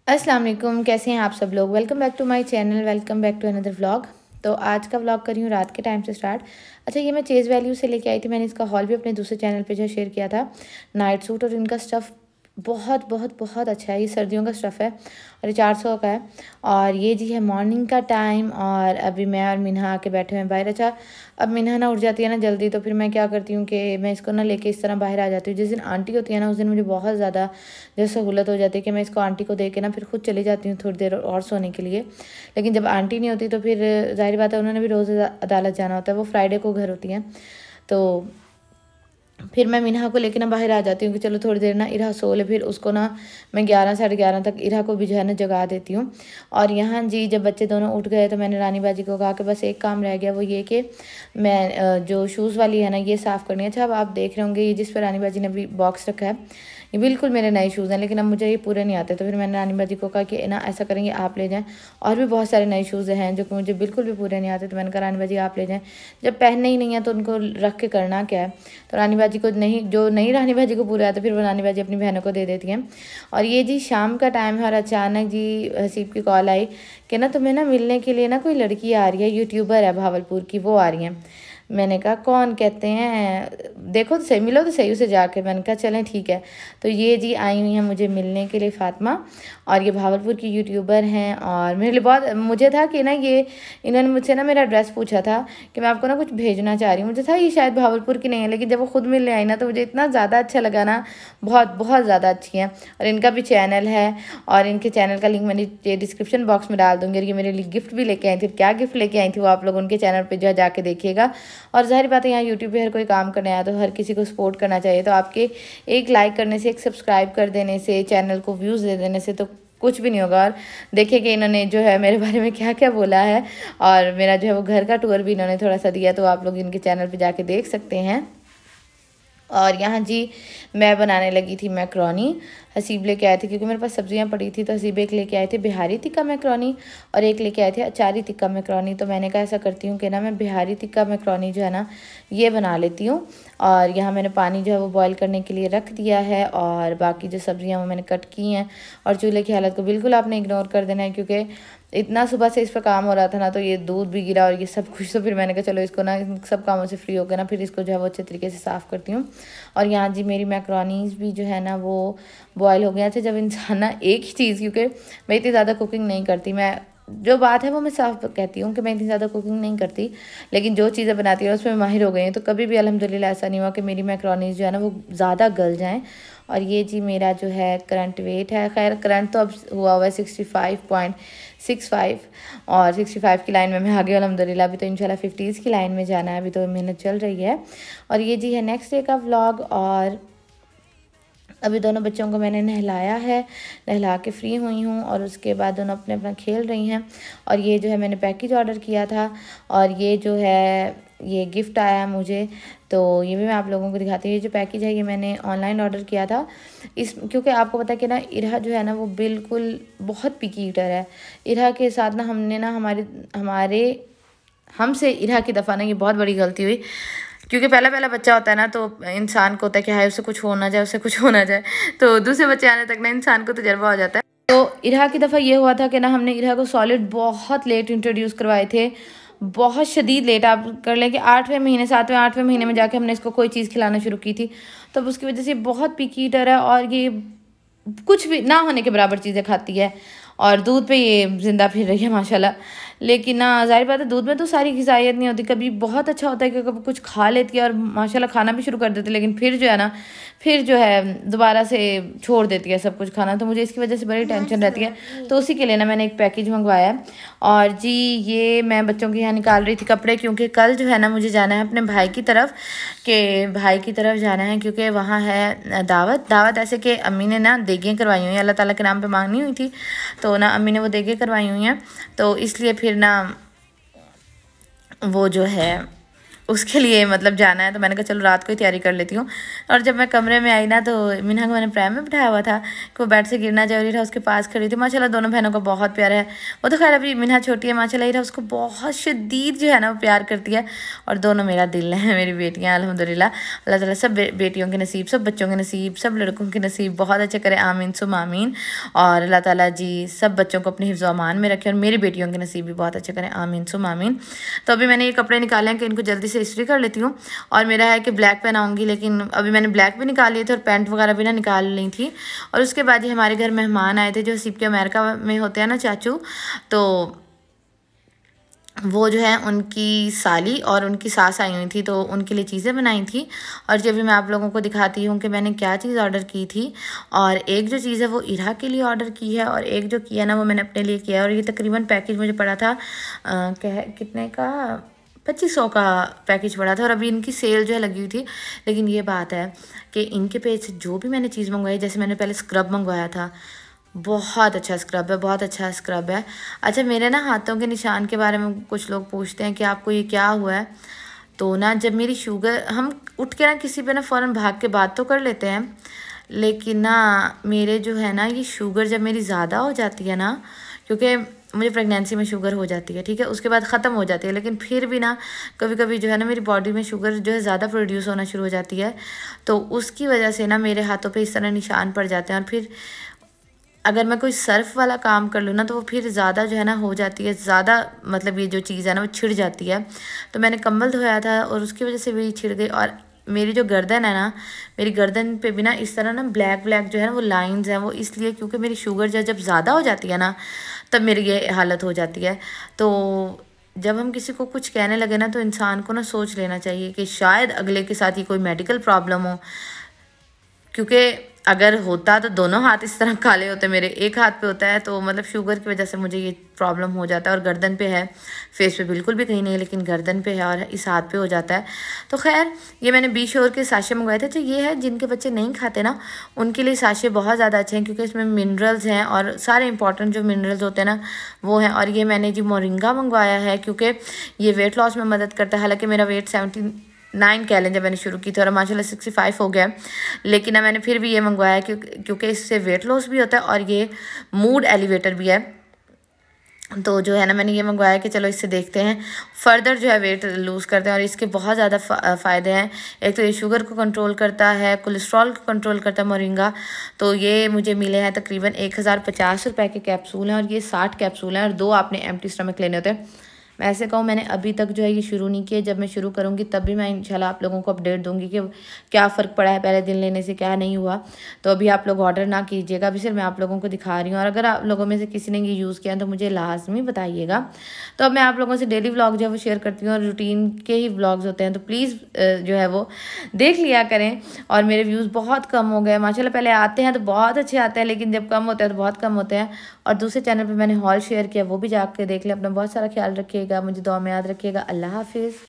अस्सलाम वालेकुम, कैसे हैं आप सब लोग। Welcome back to my channel, welcome back to another vlog. तो आज का व्लॉग कर रही हूँ रात के टाइम से स्टार्ट। अच्छा, ये मैं चेज़ वैल्यू से लेके आई थी। मैंने इसका हॉल भी अपने दूसरे चैनल पे जो शेयर किया था, नाइट सूट, और इनका स्टफ़ बहुत बहुत बहुत अच्छा है। ये सर्दियों का स्टफ़ है और ये 400 का है। और ये जी है मॉर्निंग का टाइम, और अभी मैं और मिन्हा आके बैठे हुए हैं बाहर। अच्छा, अब मिन्हा ना उठ जाती है ना जल्दी, तो फिर मैं क्या करती हूँ कि मैं इसको ना लेके इस तरह बाहर आ जाती हूँ। जिस दिन आंटी होती है ना, उस दिन मुझे बहुत ज़्यादा जो सहूलत हो जाती है कि मैं इसको आंटी को दे के ना फिर खुद चली जाती हूँ थोड़ी देर और सोने के लिए। लेकिन जब आंटी नहीं होती तो फिर ज़ाहिर बात है, उन्होंने भी रोज़ अदालत जाना होता है। वो फ्राइडे को घर होती हैं, तो फिर मैं मिन्हा को लेके ना बाहर आ जाती हूँ कि चलो थोड़ी देर ना इरा सो ले। फिर उसको ना मैं 11 साढ़े 11 तक इरा को भी जो है ना जगा देती हूँ। और यहाँ जी जब बच्चे दोनों उठ गए तो मैंने रानी बाजी को कहा कि बस एक काम रह गया, वो ये कि मैं जो शूज़ वाली है ना ये साफ़ करनी है। अच्छा, अब आप देख रहे होंगे ये जिस पर रानी बाजी ने अभी बॉक्स रखा है, ये बिल्कुल मेरे नए शूज़ हैं, लेकिन अब मुझे ये पूरे नहीं आते। तो फिर मैंने रानी बाजी को कहा कि ना ऐसा करेंगे, आप ले जाएँ। और भी बहुत सारे नए शूज़ हैं जो कि मुझे बिल्कुल भी पूरे नहीं आते। तो मैंने कहा रानी बाजी आप ले जाएँ, जब पहनने ही नहीं है तो उनको रख के करना क्या है। तो रानी बाजी को नहीं, जो नहीं रानी बाजी को पूरे आते फिर वो रानी बाजी अपनी बहनों को दे देती हैं। और ये जी शाम का टाइम है और अचानक जी हसीब की कॉल आई कि ना तुम्हें ना मिलने के लिए ना कोई लड़की आ रही है, यूट्यूबर है भावलपुर की, वो आ रही हैं। मैंने कहा कौन, कहते हैं देखो तो सही, मिलो तो सही उसे जाके। मैंने कहा चलें ठीक है। तो ये जी आई हुई हैं मुझे मिलने के लिए फातिमा, और ये भावलपुर की यूट्यूबर हैं। और मेरे लिए बहुत, मुझे था कि ना ये इन्होंने मुझसे ना मेरा एड्रेस पूछा था कि मैं आपको ना कुछ भेजना चाह रही हूँ। मुझे था ये शायद भावलपुर की नहीं है, लेकिन जब वो खुद मिलने आई ना तो मुझे इतना ज़्यादा अच्छा लगा ना, बहुत बहुत ज़्यादा अच्छी हैं। और इनका भी चैनल है, और इनके चैनल का लिंक मैंने डिस्क्रिप्शन बॉक्स में डाल दूँगी। और ये मेरे लिए गिफ्ट भी लेके आई थी। क्या गिफ्ट लेके आई थी वो आप लोग उनके चैनल पर जो है जाके देखिएगा। और ज़ाहिर बात है यहाँ यूट्यूब पे हर कोई काम करने आया तो हर किसी को सपोर्ट करना चाहिए। तो आपके एक लाइक करने से, एक सब्सक्राइब कर देने से, चैनल को व्यूज़ दे देने से तो कुछ भी नहीं होगा। और देखिए कि इन्होंने जो है मेरे बारे में क्या क्या बोला है, और मेरा जो है वो घर का टूर भी इन्होंने थोड़ा सा दिया, तो आप लोग इनके चैनल पे जाके देख सकते हैं। और यहाँ जी मैं बनाने लगी थी मैक्रोनी। हसीब लेके आए थे क्योंकि मेरे पास सब्जियां पड़ी थी, तो हसीब एक लेके आए थे बिहारी टिक्का मैक्रोनी, और एक लेके आए थे अचारी टिक्का मैक्रोनी। तो मैंने कहा ऐसा करती हूँ कि ना मैं बिहारी टिक्का मैक्रोनी जो है ना ये बना लेती हूँ। और यहाँ मैंने पानी जो है वो बॉयल करने के लिए रख दिया है, और बाकी जो सब्जियाँ वो मैंने कट की हैं। और चूल्हे की हालत को बिल्कुल आपने इग्नोर कर देना है, क्योंकि इतना सुबह से इस पर काम हो रहा था ना, तो ये दूध भी गिरा और ये सब कुछ। तो फिर मैंने कहा चलो इसको ना इन सब कामों से फ्री होकर ना फिर इसको जो है वो अच्छे तरीके से साफ़ करती हूँ। और यहाँ जी मेरी मैक्रोनीज़ भी जो है ना वो बॉयल हो गया था। जब इंसान ना एक ही चीज़, क्योंकि मैं इतनी ज़्यादा कुकिंग नहीं करती, मैं जो बात है वो मैं साफ कहती हूँ कि मैं इतनी ज़्यादा कुकिंग नहीं करती, लेकिन जो चीज़ें बनाती हूँ उसमें माहिर हो गई हैं। तो कभी भी अल्हम्दुलिल्लाह ऐसा नहीं हुआ कि मेरी मैक्रोनीज़ जो है ना वो ज़्यादा गल जाएँ। और ये जी मेरा जो है करंट वेट है, खैर करंट तो अब हुआ है 65.65, और 65 की लाइन में मैं आगे अल्हम्दुलिल्लाह। अभी तो इंशाल्लाह 50s की लाइन में जाना है, अभी तो मेहनत चल रही है। और ये जी है नेक्स्ट डे का व्लॉग। और अभी दोनों बच्चों को मैंने नहलाया है, नहला के फ्री हुई हूँ, और उसके बाद दोनों अपने अपना खेल रही हैं। और ये जो है मैंने पैकेज ऑर्डर किया था, और ये जो है ये गिफ्ट आया है मुझे, तो ये भी मैं आप लोगों को दिखाती हूँ। ये जो पैकेज है ये मैंने ऑनलाइन ऑर्डर किया था। इस क्योंकि आपको पता है कि ना इरहा जो है ना वो बिल्कुल बहुत पिकी ईटर है। इरहा के साथ ना हमने ना हमारे हमसे इरहा की दफ़ा ना ये बहुत बड़ी गलती हुई, क्योंकि पहला पहला बच्चा होता है ना, तो इंसान को होता है कि हाय उससे कुछ हो ना जाए, उससे कुछ हो ना जाए। तो दूसरे बच्चे आने तक ना इंसान को तजर्बा हो जाता है। तो इरहा की दफ़ा ये हुआ था कि ना हमने इरहा को सॉलिड बहुत लेट इंट्रोड्यूस करवाए थे, बहुत शदीद लेट। आप कर लें कि 8वें महीने, 7वें 8वें महीने में जाके हमने इसको कोई चीज़ खिलाना शुरू की थी। तो उसकी वजह से बहुत पिकी ईटर है, और ये कुछ भी ना होने के बराबर चीज़ें खाती है, और दूध पे ये ज़िंदा फिर रही है माशाल्लाह। लेकिन ना ज़ाहिर बात है दूध में तो सारी ग़िज़ाइयत नहीं होती। कभी बहुत अच्छा होता है कि कभी कुछ खा लेती है और माशाल्लाह खाना भी शुरू कर देती है, लेकिन फिर जो है ना फिर जो है दोबारा से छोड़ देती है सब कुछ खाना। तो मुझे इसकी वजह से बड़ी टेंशन रहती है। तो उसी के लिए ना मैंने एक पैकेज मंगवाया है। और जी ये मैं बच्चों के यहाँ निकाल रही थी कपड़े, क्योंकि कल जो है ना मुझे जाना है अपने भाई की तरफ, भाई की तरफ जाना है, क्योंकि वहाँ है दावत ऐसे कि अम्मी ने ना देगें करवाई हुई हैं, अल्लाह ताला के नाम पे मांगनी हुई थी, तो ना अम्मी ने वो देगें करवाई हुई हैं। तो इसलिए फिर ना वो जो है उसके लिए मतलब जाना है, तो मैंने कहा चलो रात को ही तैयारी कर लेती हूँ। और जब मैं कमरे में आई ना तो मिन्हा को मैंने प्राइम में बिठाया हुआ था कि वो बेड से गिरना जरूरी था, उसके पास खड़ी थी। माशाल्लाह दोनों बहनों को बहुत प्यार है। वो तो खैर अभी मिन्हा छोटी है, माशाल्लाह ईरा उसको बहुत शदीद जो है ना वो प्यार करती है। और दोनों मेरा दिल है, मेरी बेटियाँ अल्हम्दुलिल्लाह। अल्लाह ताला सब बेटियों के नसीब, सब बच्चों के नसीब, सब लड़कों के नसीब बहुत अच्छे करे, आमीन सुम आमीन। और अल्लाह ताला जी सब बच्चों को अपने हिफ्ज़ अमान में रखे और मेरी बेटियों के नसीब भी बहुत अच्छे करें, आमीन सुम आमीन। तो अभी मैंने ये कपड़े निकाले हैं कि इनको जल्दी से इस्त्री कर लेती हूँ। और मेरा है कि ब्लैक पहनाऊँगी, लेकिन अभी मैंने ब्लैक भी निकाल लिए थे और पैंट वगैरह भी ना निकाल ली थी। और उसके बाद ही हमारे घर मेहमान आए थे जो हसीब के अमेरिका में होते हैं ना चाचू, तो वो जो है उनकी साली और उनकी सास आई हुई थी, तो उनके लिए चीज़ें बनाई थी। और जब भी मैं आप लोगों को दिखाती हूँ कि मैंने क्या चीज़ ऑर्डर की थी। और एक जो चीज़ है वो इरा के लिए ऑर्डर की है और एक जो किया ना वो मैंने अपने लिए किया है। और ये तकरीबन पैकेज मुझे पड़ा था कितने का, 2500 का पैकेज पड़ा था। और अभी इनकी सेल जो है लगी हुई थी। लेकिन ये बात है कि इनके पेज से जो भी मैंने चीज़ मंगवाई, जैसे मैंने पहले स्क्रब मंगवाया था, बहुत अच्छा स्क्रब है, बहुत अच्छा स्क्रब है। अच्छा मेरे ना हाथों के निशान के बारे में कुछ लोग पूछते हैं कि आपको ये क्या हुआ है। तो ना जब मेरी शुगर, हम उठ के ना किसी पे ना फ़ौरन भाग के बात तो कर लेते हैं, लेकिन ना मेरे जो है ना ये शुगर जब मेरी ज़्यादा हो जाती है ना, क्योंकि मुझे प्रेगनेंसी में शुगर हो जाती है, ठीक है, उसके बाद ख़त्म हो जाती है, लेकिन फिर भी ना कभी कभी जो है ना मेरी बॉडी में शुगर जो है ज़्यादा प्रोड्यूस होना शुरू हो जाती है। तो उसकी वजह से ना मेरे हाथों पे इस तरह निशान पड़ जाते हैं। और फिर अगर मैं कोई सर्फ वाला काम कर लूँ ना तो वो फिर ज़्यादा जो है ना हो जाती है, ज़्यादा मतलब ये जो चीज़ है ना वो छिड़ जाती है। तो मैंने कंबल धोया था और उसकी वजह से भी छिड़ गई। और मेरी जो गर्दन है ना, मेरी गर्दन पे भी ना इस तरह ना ब्लैक ब्लैक जो है ना वो लाइंस हैं, वो इसलिए क्योंकि मेरी शुगर जब ज़्यादा हो जाती है ना तब मेरी ये हालत हो जाती है। तो जब हम किसी को कुछ कहने लगे ना तो इंसान को ना सोच लेना चाहिए कि शायद अगले के साथ ही कोई मेडिकल प्रॉब्लम हो, क्योंकि अगर होता तो दोनों हाथ इस तरह काले होते, मेरे एक हाथ पे होता है। तो मतलब शुगर की वजह से मुझे ये प्रॉब्लम हो जाता है। और गर्दन पे है, फेस पे बिल्कुल भी कहीं नहीं है, लेकिन गर्दन पे है और इस हाथ पे हो जाता है। तो खैर ये मैंने बी श्योर के साशे मंगवाए थे। तो ये है जिनके बच्चे नहीं खाते ना उनके लिए साशे बहुत ज़्यादा अच्छे हैं, क्योंकि इसमें मिनरल्स हैं और सारे इंपॉर्टेंट जो मिनरल्स होते हैं ना वो हैं। और ये मैंने जी मोरिंगा मंगवाया है क्योंकि ये वेट लॉस में मदद करता है। हालाँकि मेरा वेट 79 कैलन जब मैंने शुरू की थी और माशाल्लाह 65 हो गया, लेकिन मैंने फिर भी ये मंगवाया क्योंकि इससे वेट लॉस भी होता है और ये मूड एलिवेटर भी है। तो जो है ना मैंने ये मंगवाया कि चलो इससे देखते हैं फर्दर जो है वेट लूज़ करते हैं। और इसके बहुत ज़्यादा फ़ायदे हैं। एक तो ये शुगर को कंट्रोल करता है, कोलेस्ट्रॉल को कंट्रोल करता है मोरिंगा। तो ये मुझे मिले हैं तकरीबन 1050 रुपये के कैप्सूल हैं और ये 60 कैप्सूल हैं और 2 आपने एम्प्टी स्टमक लेने होते हैं। मैं ऐसे कहूँ मैंने अभी तक जो है ये शुरू नहीं किया, जब मैं शुरू करूँगी तब भी मैं इंशाल्लाह आप लोगों को अपडेट दूँगी कि क्या फ़र्क पड़ा है पहले दिन लेने से, क्या नहीं हुआ। तो अभी आप लोग ऑर्डर ना कीजिएगा, अभी सिर्फ मैं आप लोगों को दिखा रही हूँ। और अगर आप लोगों में से किसी ने ये यूज़ किया तो मुझे लाजमी बताइएगा। तो अब मैं आप लोगों से डेली व्लॉग जो है वो शेयर करती हूँ और रूटीन के ही व्लॉग्स होते हैं, तो प्लीज़ जो है वो देख लिया करें। और मेरे व्यूज़ बहुत कम हो गए माशाल्लाह, पहले आते हैं तो बहुत अच्छे आते हैं, लेकिन जब कम होते हैं तो बहुत कम होते हैं। और दूसरे चैनल पर मैंने हॉल शेयर किया, वो भी जाके देख लें। अपना बहुत सारा ख्याल रखिएगा, मुझे दुआ में याद रखिएगा। अल्लाह हाफिज़।